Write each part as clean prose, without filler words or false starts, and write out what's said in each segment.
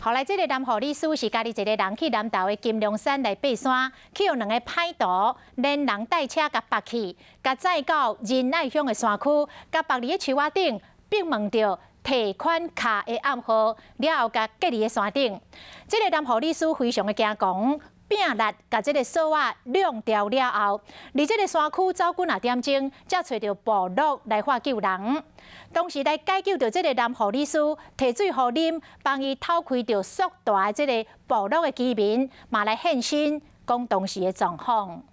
后来，这个男护理师是家己一个人去南投的金龙山来爬山，去用2个歹徒连人带车甲拔去，甲载到仁爱乡的山区，甲拔离树仔顶，并问着提款卡的暗号，了后甲隔离的山顶。这个男护理师非常的惊狂。 拼力把这个锁仔亮掉了后，离这个山区走几啊点钟，才找到部落来化救人。当时来解救到这个男护理师，提水互啉，帮伊偷开到硕大的这个部落的居民，嘛来现身讲当时的状况。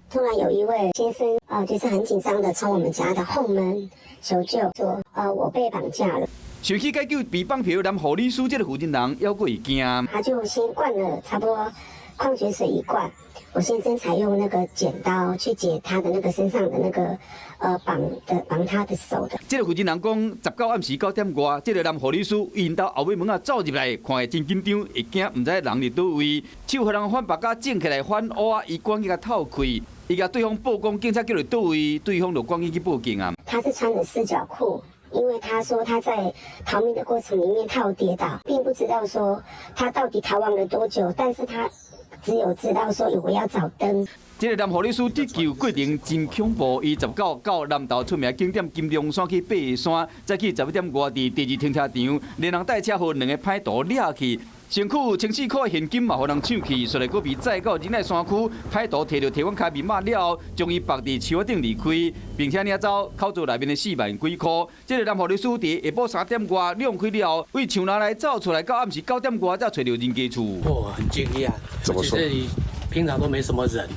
突然有一位先生就是很紧张的从我们家的后门求救，说我被绑架了。 想去解救被绑票的男护理师，这个负责人还过会惊。他就先灌了差不多矿泉水1罐，我先生才用那个剪刀去解他的那个身上的那个绑他的手的。这个负责人讲，19暗时9点外，这个男护理师因到后尾门走入来，看会真紧张，会惊唔知人伫倒位，手互人反把架整起来，反挖伊赶紧甲透开。 伊甲对方报讲，警察叫你倒位，对方就赶紧去报警啊。他是穿着4角裤，因为他说他在逃命的过程里面他有跌倒，并不知道说他到底逃亡了多久，但是他只有知道说我要找灯。 这个男护理师得救过程真恐怖，伊19到南投出名景点金龙山去爬山，再去11点外伫第2停车场，连人带车互2个歹徒掠去。 身躯有1,400块现金嘛，互人抢去，随来搁被载到仁爱山区，歹徒摕到提款卡密码了后，将伊绑伫树仔顶离开，并且领走口座内面的4万几块。这个男护理师伫下晡3点外亮开了后，为树林内走出来，到暗时9点外才找到人家厝。很惊讶，怎么说？这里平常都没什么人。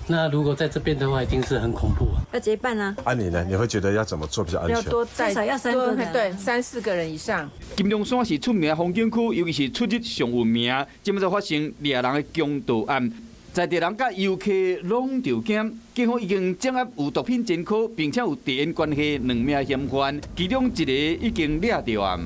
那如果在这边的话，一定是很恐怖啊！要结伴啊！你呢？你会觉得要怎么做比较安全？要多至少要3个人，对，3、4个人以上。金龙山是出名的风景区，尤其是出入上有名。今麦才发生掠人的强盗案，在地人甲游客拢着惊。警方已经掌握有毒品前科，并且有地缘关系2名嫌犯，其中1个已经掠到案。